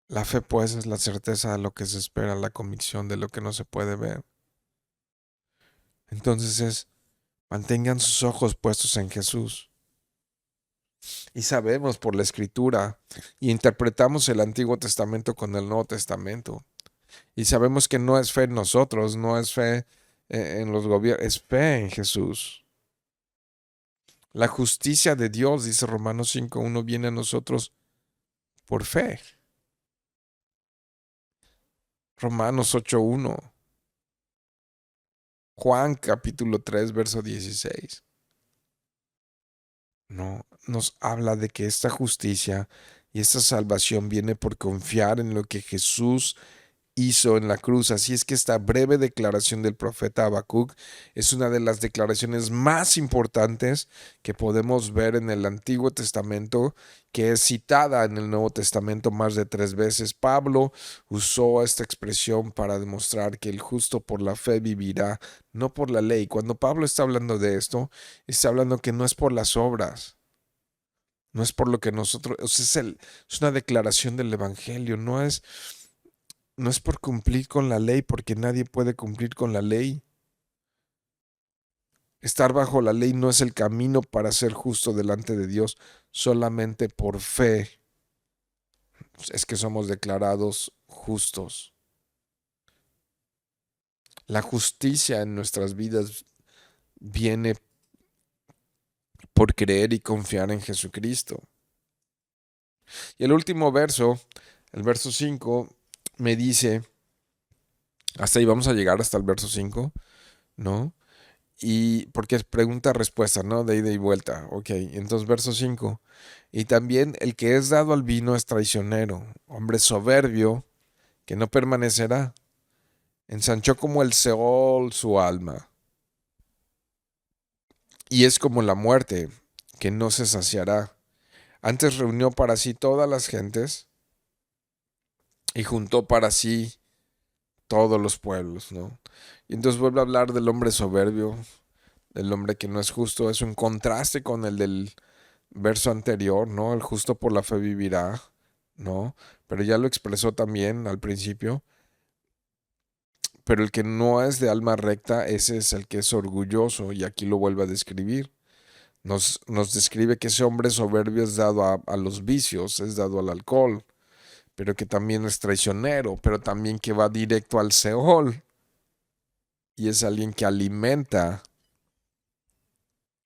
La fe, pues, es la certeza de lo que se espera, la convicción de lo que no se puede ver. Entonces mantengan sus ojos puestos en Jesús. Y sabemos por la Escritura, y interpretamos el Antiguo Testamento con el Nuevo Testamento. Y sabemos que no es fe en nosotros, no es fe en los gobiernos, es fe en Jesús. La justicia de Dios, dice Romanos 5:1, viene a nosotros por fe. Romanos 8:1. Juan capítulo 3, verso 16. No, nos habla de que esta justicia y esta salvación viene por confiar en lo que Jesús hizo en la cruz. Así es que esta breve declaración del profeta Habacuc es una de las declaraciones más importantes que podemos ver en el Antiguo Testamento, que es citada en el Nuevo Testamento más de 3 veces. Pablo usó esta expresión para demostrar que el justo por la fe vivirá, no por la ley. Cuando Pablo está hablando de esto, está hablando que no es por las obras. No es por lo que nosotros, o sea, es una declaración del Evangelio, no es por cumplir con la ley, porque nadie puede cumplir con la ley. Estar bajo la ley no es el camino para ser justo delante de Dios. Solamente por fe es que somos declarados justos. La justicia en nuestras vidas viene por creer y confiar en Jesucristo. Y el último verso, el verso 5, me dice, hasta ahí vamos a llegar hasta el verso 5, ¿no? Y porque es pregunta-respuesta, ¿no? De ida y vuelta. Ok, entonces verso 5. Y también el que es dado al vino es traicionero, hombre soberbio, que no permanecerá. Ensanchó como el Seol su alma. Y es como la muerte, que no se saciará. Antes reunió para sí todas las gentes y juntó para sí todos los pueblos, ¿no? Y entonces vuelve a hablar del hombre soberbio, del hombre que no es justo. Es un contraste con el del verso anterior, ¿no? El justo por la fe vivirá, ¿no? Pero ya lo expresó también al principio. Pero el que no es de alma recta, ese es el que es orgulloso, y aquí lo vuelve a describir. Nos describe que ese hombre soberbio es dado a los vicios, es dado al alcohol, pero que también es traicionero, pero también que va directo al Seol, y es alguien que alimenta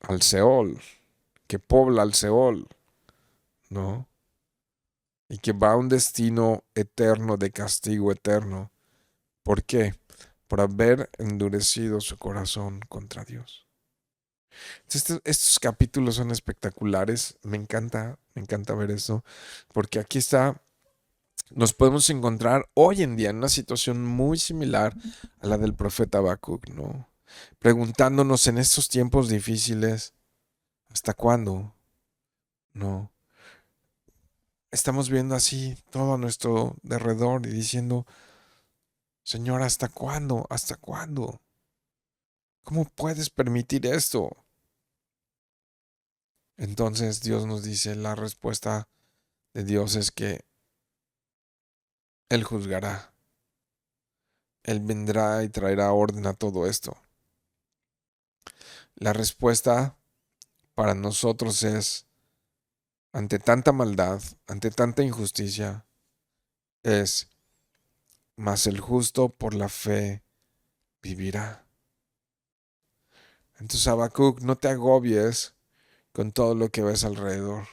al Seol, que pobla al Seol, ¿no? Y que va a un destino eterno de castigo eterno. ¿Por qué? Por haber endurecido su corazón contra Dios. Estos capítulos son espectaculares. Me encanta ver esto, porque aquí está, nos podemos encontrar hoy en día en una situación muy similar a la del profeta Habacuc, ¿no? Preguntándonos en estos tiempos difíciles, ¿hasta cuándo? No. Estamos viendo así todo a nuestro derredor y diciendo, Señor, ¿hasta cuándo? ¿Hasta cuándo? ¿Cómo puedes permitir esto? Entonces Dios nos dice, la respuesta de Dios es que Él juzgará. Él vendrá y traerá orden a todo esto. La respuesta para nosotros es, ante tanta maldad, ante tanta injusticia, es, mas el justo por la fe vivirá. Entonces, Habacuc, no te agobies con todo lo que ves alrededor.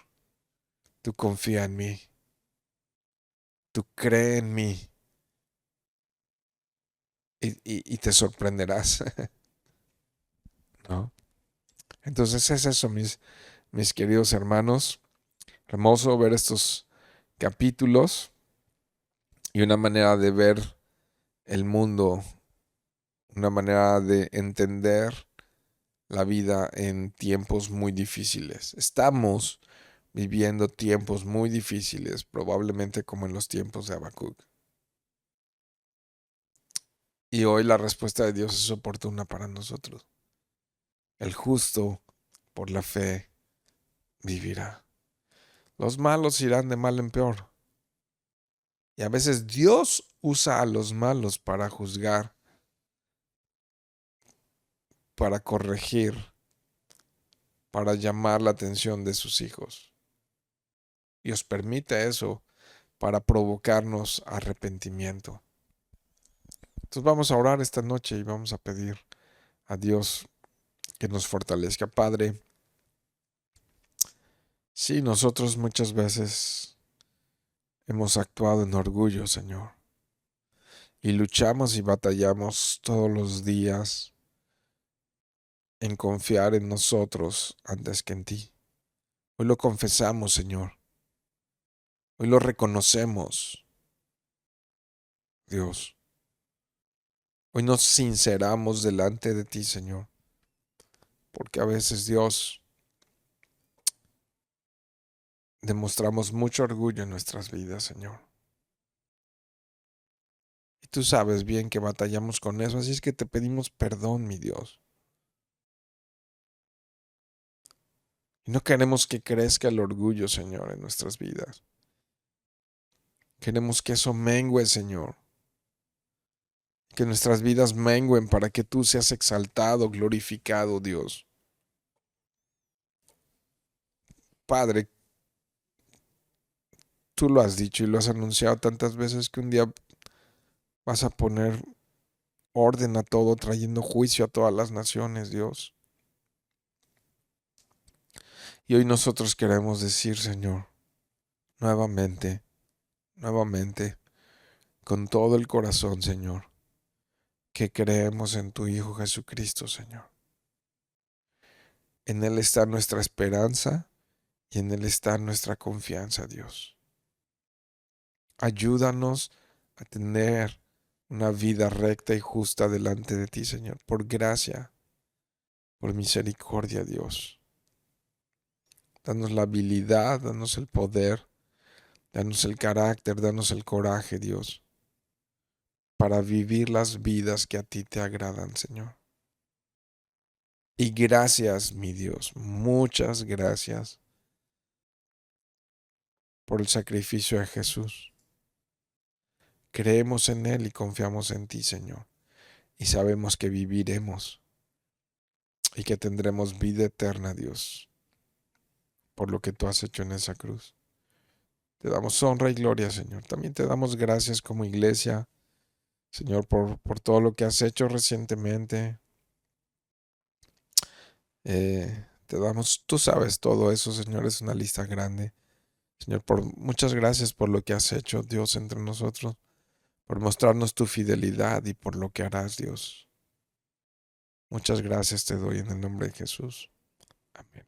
Tú confía en mí. Tú cree en mí. Y te sorprenderás, ¿no? Entonces es eso, mis queridos hermanos. Hermoso ver estos capítulos y una manera de ver el mundo, una manera de entender la vida en tiempos muy difíciles. Estamos viviendo tiempos muy difíciles, probablemente como en los tiempos de Habacuc. Y hoy la respuesta de Dios es oportuna para nosotros. El justo por la fe vivirá. Los malos irán de mal en peor. Y a veces Dios usa a los malos para juzgar, para corregir, para llamar la atención de sus hijos. Dios permite eso para provocarnos arrepentimiento. Entonces vamos a orar esta noche y vamos a pedir a Dios que nos fortalezca. Padre, sí, nosotros muchas veces hemos actuado en orgullo, Señor, y luchamos y batallamos todos los días en confiar en nosotros antes que en ti. Hoy lo confesamos, Señor. Hoy lo reconocemos, Dios. Hoy nos sinceramos delante de ti, Señor, porque a veces, Dios, demostramos mucho orgullo en nuestras vidas, Señor. Y tú sabes bien que batallamos con eso, así es que te pedimos perdón, mi Dios. Y no queremos que crezca el orgullo, Señor, en nuestras vidas. Queremos que eso mengue, Señor. Que nuestras vidas mengüen para que tú seas exaltado, glorificado, Dios. Padre, tú lo has dicho y lo has anunciado tantas veces que un día vas a poner orden a todo, trayendo juicio a todas las naciones, Dios. Y hoy nosotros queremos decir, Señor, nuevamente, con todo el corazón, Señor, que creemos en tu Hijo Jesucristo, Señor. En Él está nuestra esperanza y en Él está nuestra confianza, Dios. Ayúdanos a tener una vida recta y justa delante de ti, Señor, por gracia, por misericordia, Dios. Danos la habilidad, danos el poder, danos el carácter, danos el coraje, Dios, para vivir las vidas que a ti te agradan, Señor. Y gracias, mi Dios, muchas gracias por el sacrificio de Jesús. Creemos en Él y confiamos en ti, Señor. Y sabemos que viviremos y que tendremos vida eterna, Dios, por lo que tú has hecho en esa cruz. Te damos honra y gloria, Señor. También te damos gracias como iglesia, Señor, por todo lo que has hecho recientemente. Te damos, tú sabes todo eso, Señor, es una lista grande. Señor, muchas gracias por lo que has hecho, Dios, entre nosotros, por mostrarnos tu fidelidad y por lo que harás, Dios. Muchas gracias te doy en el nombre de Jesús. Amén.